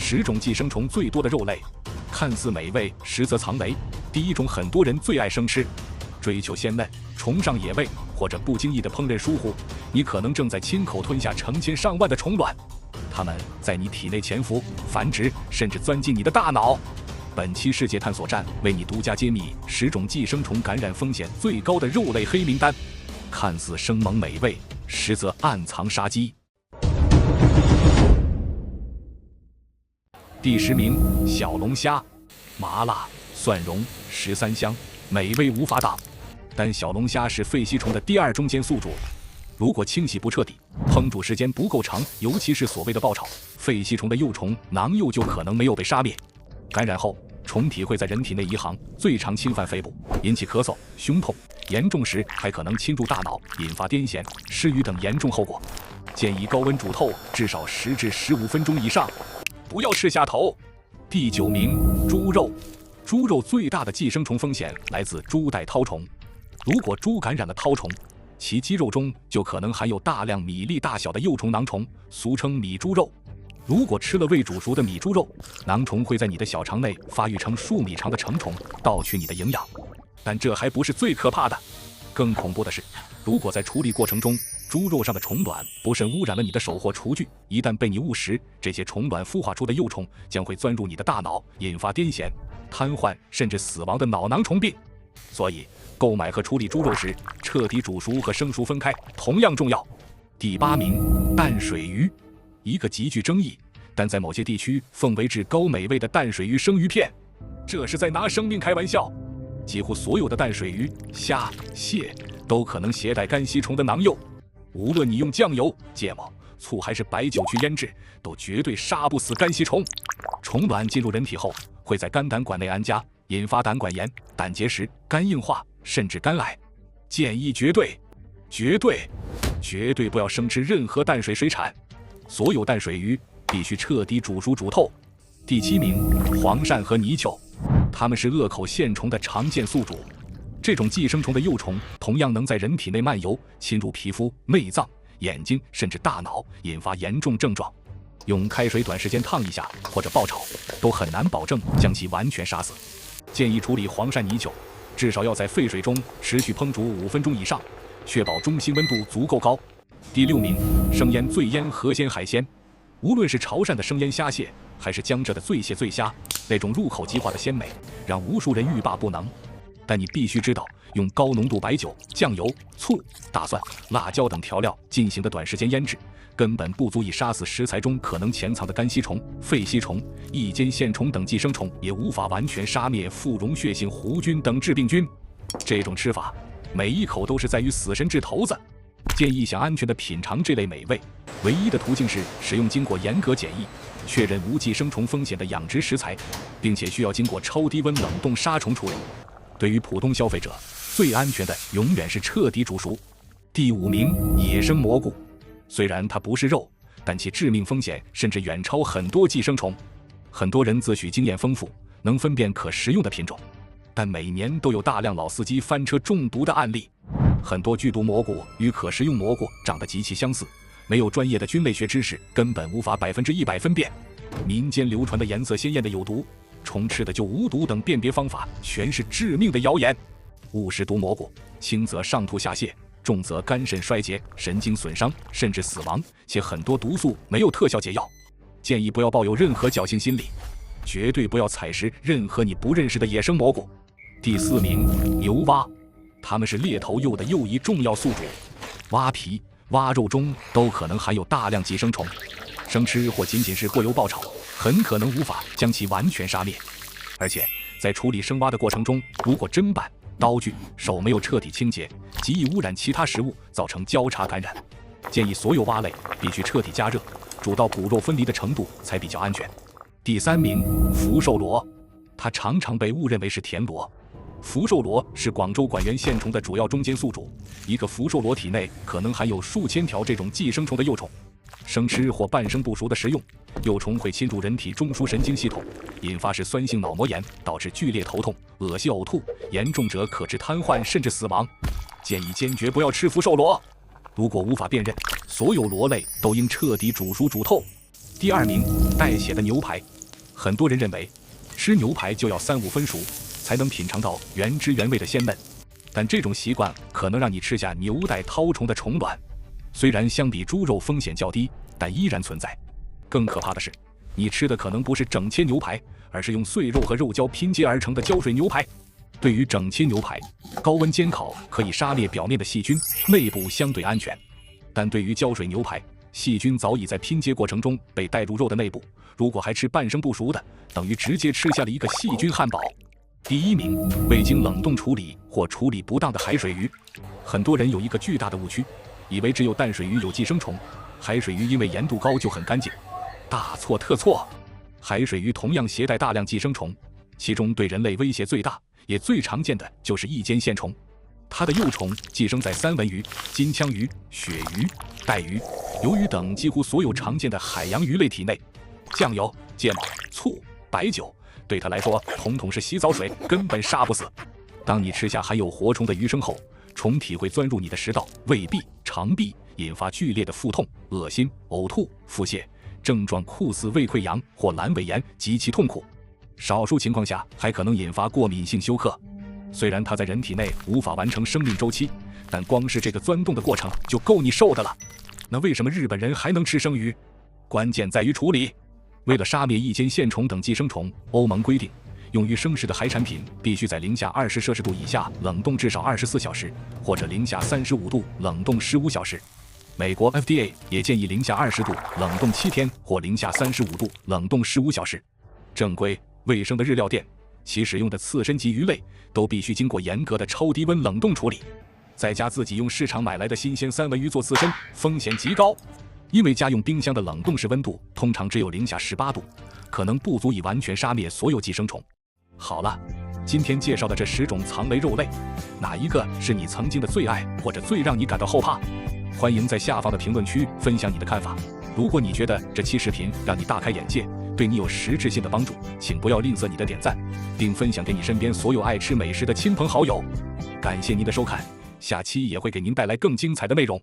10种寄生虫最多的肉类，看似美味，实则藏雷。第一种，很多人最爱生吃，追求鲜嫩，崇尚野味，或者不经意的烹饪疏忽，你可能正在亲口吞下成千上万的虫卵，它们在你体内潜伏、繁殖，甚至钻进你的大脑。本期世界探索站为你独家揭秘10种寄生虫感染风险最高的肉类黑名单，看似生猛美味，实则暗藏杀机。第10名，小龙虾，麻辣、蒜蓉、13香，美味无法挡。但小龙虾是肺吸虫的第2中间宿主，如果清洗不彻底，烹煮时间不够长，尤其是所谓的爆炒，肺吸虫的幼虫囊幼就可能没有被杀灭。感染后，虫体会在人体内移行，最常侵犯肺部，引起咳嗽、胸痛，严重时还可能侵入大脑，引发癫痫、失语等严重后果。建议高温煮透至少10至15分钟以上，不要吃虾头。第9名，猪肉。猪肉最大的寄生虫风险来自猪带绦虫。如果猪感染了绦虫，其肌肉中就可能含有大量米粒大小的幼虫囊虫，俗称米猪肉。如果吃了未煮熟的米猪肉，囊虫会在你的小肠内发育成数米长的成虫，盗取你的营养。但这还不是最可怕的，更恐怖的是，如果在处理过程中，猪肉上的虫卵不慎污染了你的手或厨具，一旦被你误食，这些虫卵孵化出的幼虫将会钻入你的大脑，引发癫痫、瘫痪甚至死亡的脑囊虫病。所以，购买和处理猪肉时，彻底煮熟和生熟分开，同样重要。第8名，淡水鱼。一个极具争议，但在某些地区奉为至高美味的淡水鱼生鱼片，这是在拿生命开玩笑。几乎所有的淡水鱼、虾、蟹都可能携带肝吸虫的囊幼，无论你用酱油、芥末、醋还是白酒去腌制，都绝对杀不死肝吸虫。虫卵进入人体后，会在肝胆管内安家，引发胆管炎、胆结石、肝硬化，甚至肝癌。建议绝对不要生吃任何淡水水产。所有淡水鱼必须彻底煮熟煮透。第7名，黄鳝和泥鳅，它们是恶口线虫的常见宿主。这种寄生虫的幼虫同样能在人体内漫游，侵入皮肤、内脏、眼睛甚至大脑，引发严重症状。用开水短时间烫一下或者爆炒，都很难保证将其完全杀死。建议处理黄鳝泥鳅，至少要在沸水中持续烹煮5分钟以上，确保中心温度足够高。第6名，生腌醉腌河鲜海鲜。无论是潮汕的生腌虾蟹，还是江浙的醉蟹醉虾，那种入口即化的鲜美，让无数人欲罢不能。但你必须知道，用高浓度白酒、酱油、醋、大蒜、辣椒等调料进行的短时间腌制，根本不足以杀死食材中可能潜藏的肝吸虫、肺吸虫、异尖线虫等寄生虫，也无法完全杀灭腹溶血性弧菌等致病菌。这种吃法，每一口都是在与死神掷骰子。建议想安全地品尝这类美味，唯一的途径是使用经过严格检疫、确认无寄生虫风险的养殖食材，并且需要经过超低温冷冻杀虫处理。对于普通消费者，最安全的永远是彻底煮熟。第5名，野生蘑菇。虽然它不是肉，但其致命风险甚至远超很多寄生虫。很多人自诩经验丰富，能分辨可食用的品种，但每年都有大量老司机翻车中毒的案例。很多剧毒蘑菇与可食用蘑菇长得极其相似，没有专业的菌类学知识，根本无法100%分辨。民间流传的颜色鲜艳的有毒，虫吃的就无毒等辨别方法，全是致命的谣言。误食毒蘑菇，轻则上吐下泻，重则肝肾衰竭、神经损伤，甚至死亡，且很多毒素没有特效解药。建议不要抱有任何侥幸心理，绝对不要采食任何你不认识的野生蘑菇。第4名，牛蛙。它们是猎头鼬的又一重要宿主，蛙皮、蛙肉中都可能含有大量寄生虫，生吃或仅仅是过油爆炒，很可能无法将其完全杀灭。而且在处理生蛙的过程中，如果砧板、刀具、手没有彻底清洁，极易污染其他食物，造成交叉感染。建议所有蛙类必须彻底加热，煮到骨肉分离的程度才比较安全。第3名，福寿螺。它常常被误认为是田螺。福寿螺是广州管源线虫的主要中间宿主，一个福寿螺体内可能含有数千条这种寄生虫的幼虫。生吃或半生不熟的食用，幼虫会侵入人体中枢神经系统，引发是酸性脑膜炎，导致剧烈头痛、恶心呕吐，严重者可致瘫痪甚至死亡。建议坚决不要吃福寿螺。如果无法辨认，所有螺类都应彻底煮熟煮透。第2名，带血的牛排。很多人认为，吃牛排就要3-5分熟，才能品尝到原汁原味的鲜嫩。但这种习惯可能让你吃下牛带绦虫的虫卵。虽然相比猪肉风险较低，但依然存在。更可怕的是，你吃的可能不是整切牛排，而是用碎肉和肉胶拼接而成的胶水牛排。对于整切牛排，高温煎烤可以杀灭表面的细菌，内部相对安全。但对于胶水牛排，细菌早已在拼接过程中被带入肉的内部，如果还吃半生不熟的，等于直接吃下了一个细菌汉堡。第1名，未经冷冻处理或处理不当的海水鱼。很多人有一个巨大的误区，以为只有淡水鱼有寄生虫，海水鱼因为盐度高就很干净。大错特错，海水鱼同样携带大量寄生虫，其中对人类威胁最大也最常见的就是异尖线虫。它的幼虫寄生在三文鱼、金枪鱼、鳕鱼、带鱼、鱿鱼等几乎所有常见的海洋鱼类体内。酱油、芥末、醋、白酒对它来说统统是洗澡水，根本杀不死。当你吃下含有活虫的鱼生后，虫体会钻入你的食道、胃壁、肠壁，引发剧烈的腹痛、恶心、呕吐、腹泻，症状酷似胃溃疡或阑尾炎，极其痛苦。少数情况下还可能引发过敏性休克。虽然它在人体内无法完成生命周期，但光是这个钻洞的过程就够你受的了。那为什么日本人还能吃生鱼？关键在于处理。为了杀灭异尖线虫等寄生虫，欧盟规定，用于生食的海产品必须在零下20摄氏度以下冷冻至少24小时，或者零下35度冷冻15小时。美国 FDA 也建议零下20度冷冻7天，或零下35度冷冻15小时。正规卫生的日料店，其使用的刺身及鱼类都必须经过严格的超低温冷冻处理。在家自己用市场买来的新鲜三文鱼做刺身，风险极高。因为家用冰箱的冷冻室温度通常只有零下18度，可能不足以完全杀灭所有寄生虫。好了，今天介绍的这10种藏雷肉类，哪一个是你曾经的最爱，或者最让你感到后怕？欢迎在下方的评论区分享你的看法。如果你觉得这期视频让你大开眼界，对你有实质性的帮助，请不要吝啬你的点赞，并分享给你身边所有爱吃美食的亲朋好友。感谢您的收看，下期也会给您带来更精彩的内容。